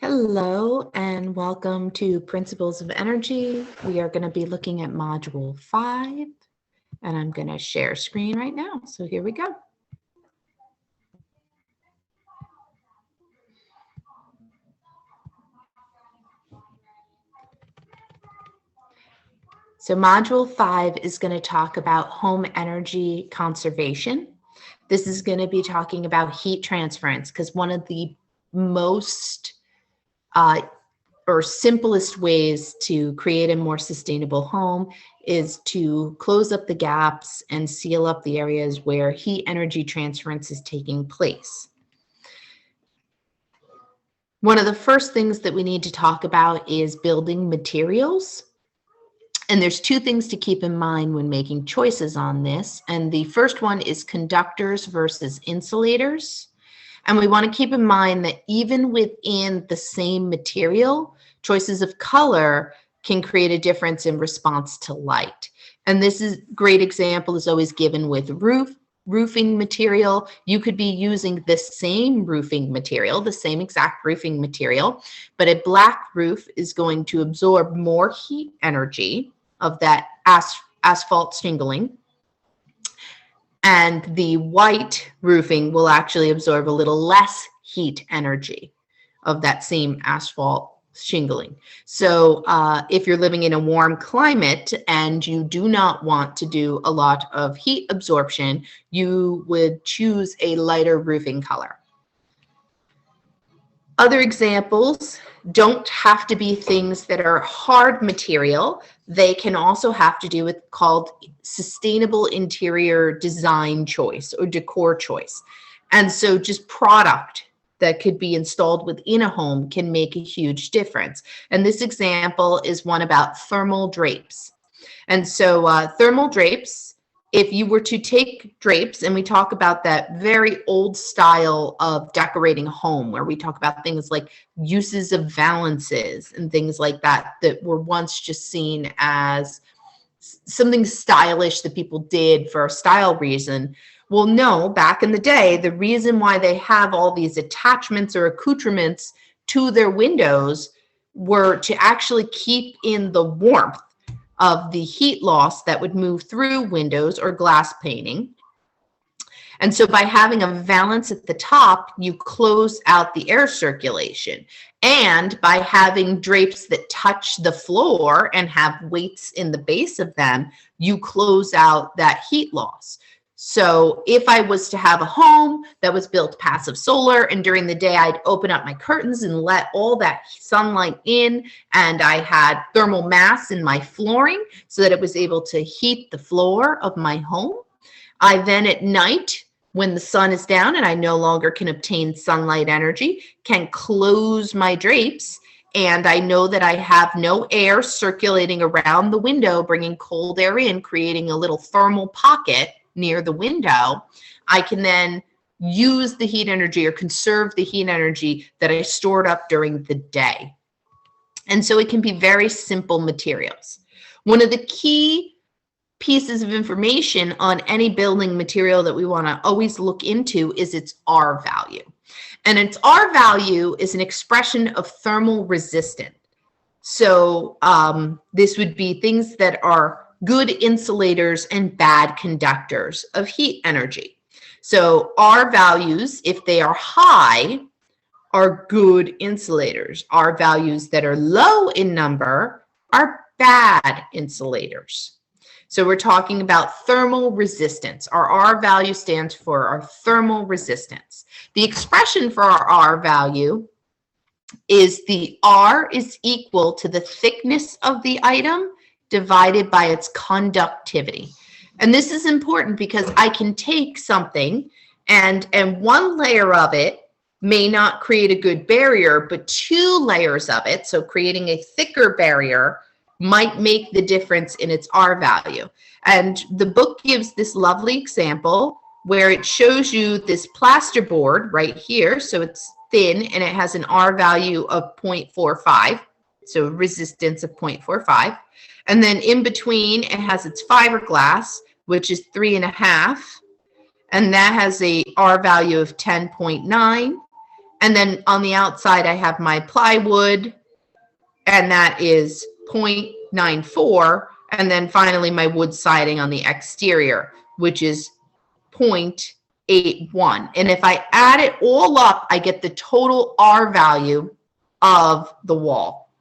Hello and welcome to Principles of Energy. We are going to be looking at Module 5 and I'm going to share screen right now. So here we go. So Module 5 is going to talk about home energy conservation. This is going to be talking about heat transference because one of the most or simplest ways to create a more sustainable home is to close up the gaps and seal up the areas where heat energy transference is taking place. One of the first things that we need to talk about is building materials. And there's two things to keep in mind when making choices on this. And the first one is conductors versus insulators. And we want to keep in mind that even within the same material, choices of color can create a difference in response to light. And this is a great example is always given with roofing material. You could be using the same roofing material, the same exact roofing material, but a black roof is going to absorb more heat energy of that asphalt shingling. And the white roofing will actually absorb a little less heat energy of that same asphalt shingling. So if you're living in a warm climate and you do not want to do a lot of heat absorption, you would choose a lighter roofing color. Other examples don't have to be things that are hard material. They can also have to do with called sustainable interior design choice or decor choice. And so just product that could be installed within a home can make a huge difference. And this example is one about thermal drapes. And so thermal drapes, if you were to take drapes, and we talk about that very old style of decorating a home, where we talk about things like uses of valances and things like that, that were once just seen as something stylish that people did for a style reason. Well, no, back in the day, the reason why they have all these attachments or accoutrements to their windows were to actually keep in the warmth of the heat loss that would move through windows or glass painting. And so by having a valance at the top, you close out the air circulation. And by having drapes that touch the floor and have weights in the base of them, you close out that heat loss. So if I was to have a home that was built passive solar and during the day I'd open up my curtains and let all that sunlight in, and I had thermal mass in my flooring so that it was able to heat the floor of my home, I then at night, when the sun is down and I no longer can obtain sunlight energy, can close my drapes, and I know that I have no air circulating around the window, bringing cold air in, creating a little thermal pocket near the window. I can then use the heat energy or conserve the heat energy that I stored up during the day. And so it can be very simple materials. One of the key pieces of information on any building material that we want to always look into is its R value. And its R value is an expression of thermal resistance. So this would be things that are good insulators and bad conductors of heat energy. So R values, if they are high, are good insulators. R values that are low in number are bad insulators. So we're talking about thermal resistance. Our R value stands for our thermal resistance. The expression for our R value is the R is equal to the thickness of the item divided by its conductivity. And this is important because I can take something and one layer of it may not create a good barrier, but two layers of it, so creating a thicker barrier, might make the difference in its R value. And the book gives this lovely example where it shows you this plasterboard right here. So it's thin and it has an R value of 0.45, so resistance of 0.45. And then in between, it has its fiberglass, which is 3.5. And that has a R value of 10.9. And then on the outside, I have my plywood, and that is 0.94. And then finally, my wood siding on the exterior, which is 0.81. And if I add it all up, I get the total R value of the wall.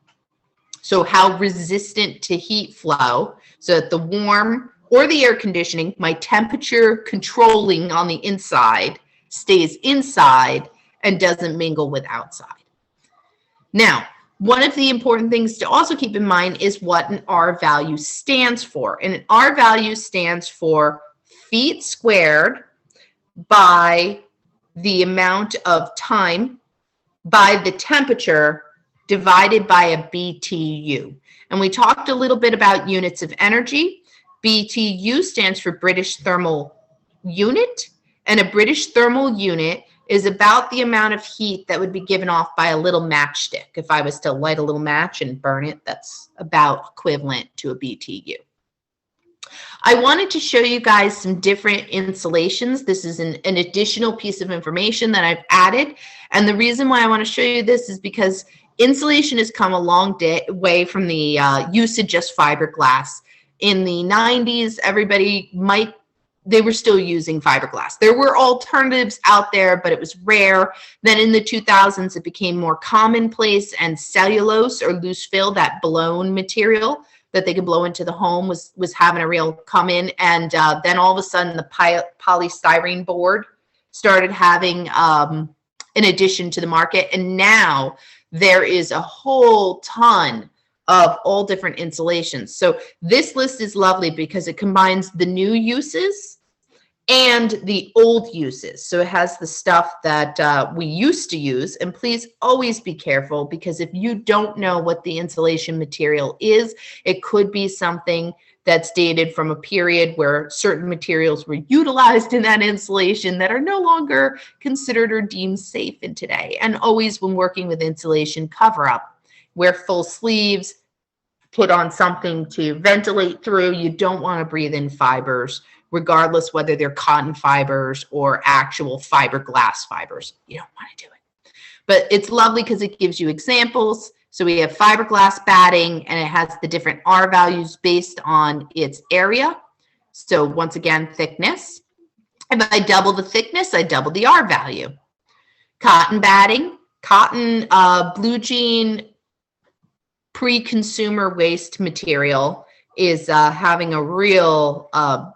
So how resistant to heat flow, so that the warm or the air conditioning, my temperature controlling on the inside stays inside and doesn't mingle with outside. Now, one of the important things to also keep in mind is what an R value stands for. And an R value stands for feet squared by the amount of time by the temperature divided by a BTU. And we talked a little bit about units of energy. BTU stands for British Thermal Unit, and a British Thermal Unit is about the amount of heat that would be given off by a little matchstick. If I was to light a little match and burn it, that's about equivalent to a BTU. I wanted to show you guys some different insulations. This is an additional piece of information that I've added. And the reason why I want to show you this is because insulation has come a long way from the use of just fiberglass. In the 90s, they were still using fiberglass. There were alternatives out there, but it was rare. Then in the 2000s, it became more commonplace, and cellulose or loose fill, that blown material that they could blow into the home, was having a real come in. And then all of a sudden, the polystyrene board started having an addition to the market. And now there is a whole ton of all different insulations. So this list is lovely because it combines the new uses and the old uses. So it has the stuff that we used to use. And please always be careful, because if you don't know what the insulation material is, it could be something that's dated from a period where certain materials were utilized in that insulation that are no longer considered or deemed safe in today. And always, when working with insulation, cover up. Wear full sleeves, put on something to ventilate through. You don't want to breathe in fibers, regardless whether they're cotton fibers or actual fiberglass fibers. You don't want to do it. But it's lovely because it gives you examples. So we have fiberglass batting, and it has the different R values based on its area. So once again, thickness. If I double the thickness, I double the R value. Cotton batting, cotton, blue jean, pre-consumer waste material is having a real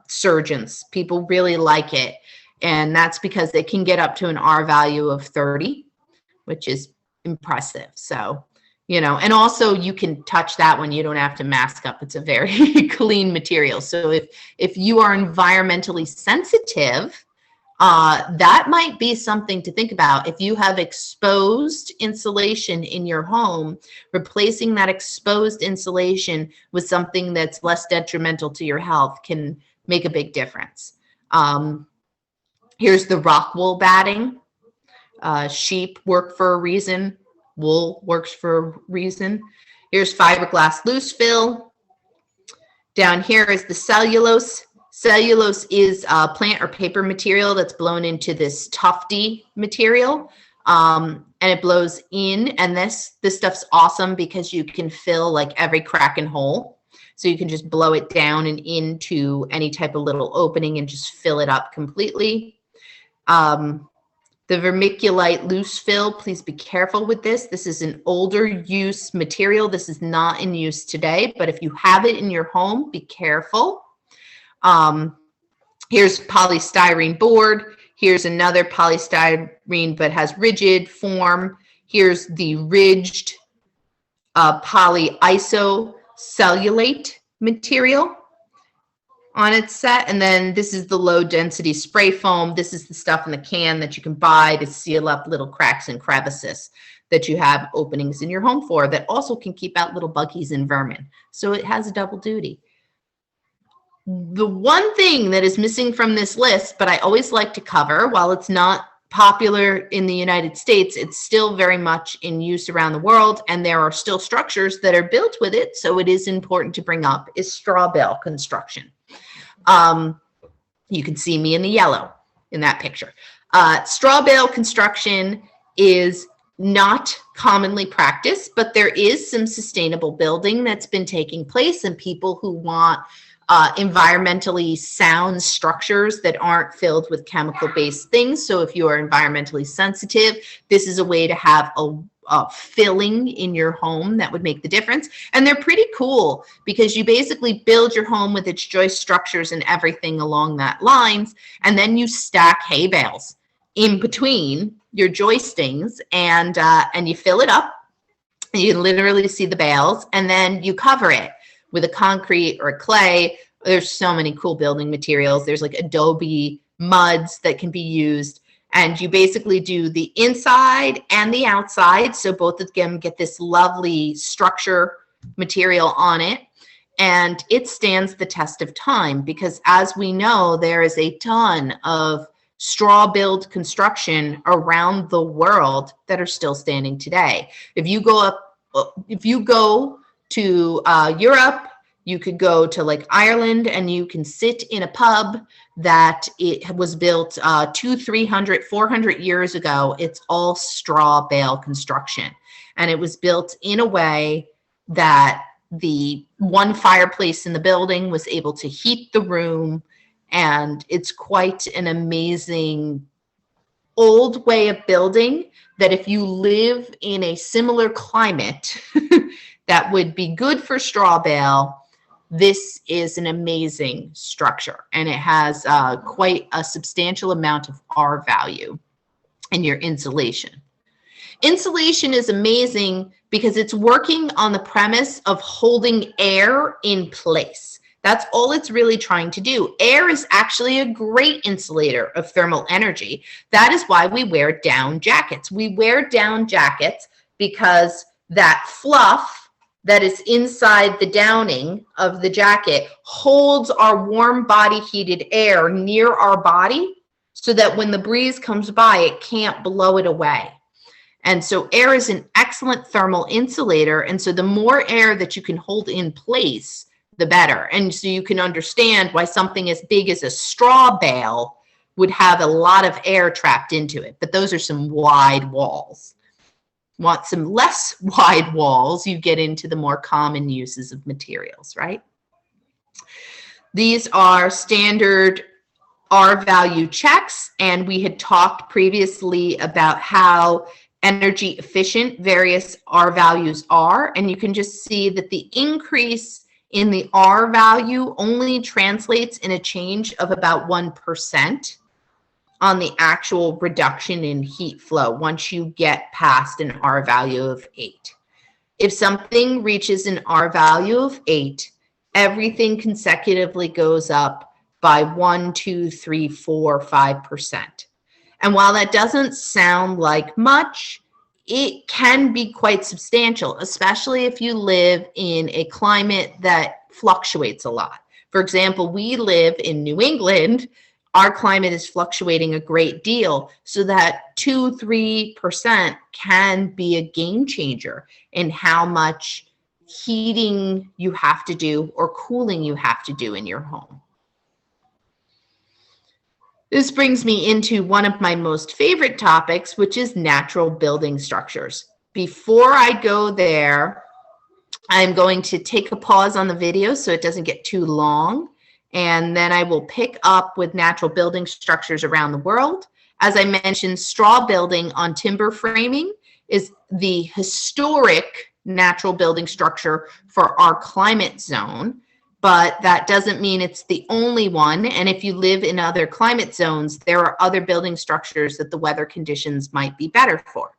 surgence. People really like it. And that's because it can get up to an R value of 30, which is impressive. So, you know, and also you can touch that one. You don't have to mask up. It's a very clean material. So if you are environmentally sensitive, that might be something to think about. If you have exposed insulation in your home, replacing that exposed insulation with something that's less detrimental to your health can make a big difference. Here's the rock wool batting. Sheep work for a reason. Wool works for a reason. Here's fiberglass loose fill. Down here is the cellulose. Cellulose is a plant or paper material that's blown into this tufty material, and it blows in. And this stuff's awesome because you can fill like every crack and hole. So you can just blow it down and into any type of little opening and just fill it up completely. The vermiculite loose fill, please be careful with this. This is an older use material. This is not in use today, but if you have it in your home, be careful. Here's polystyrene board. Here's another polystyrene, but has rigid form. Here's the ridged polyisobutylate material on its set. And then this is the low density spray foam. This is the stuff in the can that you can buy to seal up little cracks and crevices that you have openings in your home for, that also can keep out little buggies and vermin. So it has a double duty. The one thing that is missing from this list, but I always like to cover, while it's not popular in the United States, it's still very much in use around the world, and there are still structures that are built with it, so it is important to bring up, is straw bale construction. You can see me in the yellow in that picture. Straw bale construction is not commonly practiced, but there is some sustainable building that's been taking place, and people who want environmentally sound structures that aren't filled with chemical-based things. So if you are environmentally sensitive, this is a way to have a filling in your home that would make the difference. And they're pretty cool because you basically build your home with its joist structures and everything along that lines, and then you stack hay bales in between your joistings, and you fill it up. You can literally see the bales, and then you cover it with a concrete or a clay. There's so many cool building materials. There's like adobe muds that can be used, and you basically do the inside and the outside, so both of them get this lovely structure material on it, and it stands the test of time because, as we know, there is a ton of straw build construction around the world that are still standing today. If you go to Europe, you could go to like Ireland, and you can sit in a pub that it was built 200, 300, 400 years ago. It's all straw bale construction, and it was built in a way that the one fireplace in the building was able to heat the room. And it's quite an amazing old way of building that if you live in a similar climate that would be good for straw bale, this is an amazing structure. And it has quite a substantial amount of R value in your insulation. Insulation is amazing because it's working on the premise of holding air in place. That's all it's really trying to do. Air is actually a great insulator of thermal energy. That is why we wear down jackets. We wear down jackets because that fluff that is inside the downing of the jacket holds our warm body heated air near our body so that when the breeze comes by, it can't blow it away. And so air is an excellent thermal insulator. And so the more air that you can hold in place, the better. And so you can understand why something as big as a straw bale would have a lot of air trapped into it. But those are some wide walls. Want some less wide walls, you get into the more common uses of materials, right? These are standard R value checks, and we had talked previously about how energy efficient various R values are, and you can just see that the increase in the R value only translates in a change of about 1% on the actual reduction in heat flow once you get past an R value of 8. If something reaches an R value of 8, everything consecutively goes up by 1, 2, 3, 4, 5%. And while that doesn't sound like much, it can be quite substantial, especially if you live in a climate that fluctuates a lot. For example, we live in New England. Our climate is fluctuating a great deal, so that 2, 3% can be a game changer in how much heating you have to do or cooling you have to do in your home. This brings me into one of my most favorite topics, which is natural building structures. Before I go there, I'm going to take a pause on the video so it doesn't get too long, and then I will pick up with natural building structures around the world. As I mentioned, straw building on timber framing is the historic natural building structure for our climate zone. But that doesn't mean it's the only one. And if you live in other climate zones, there are other building structures that the weather conditions might be better for.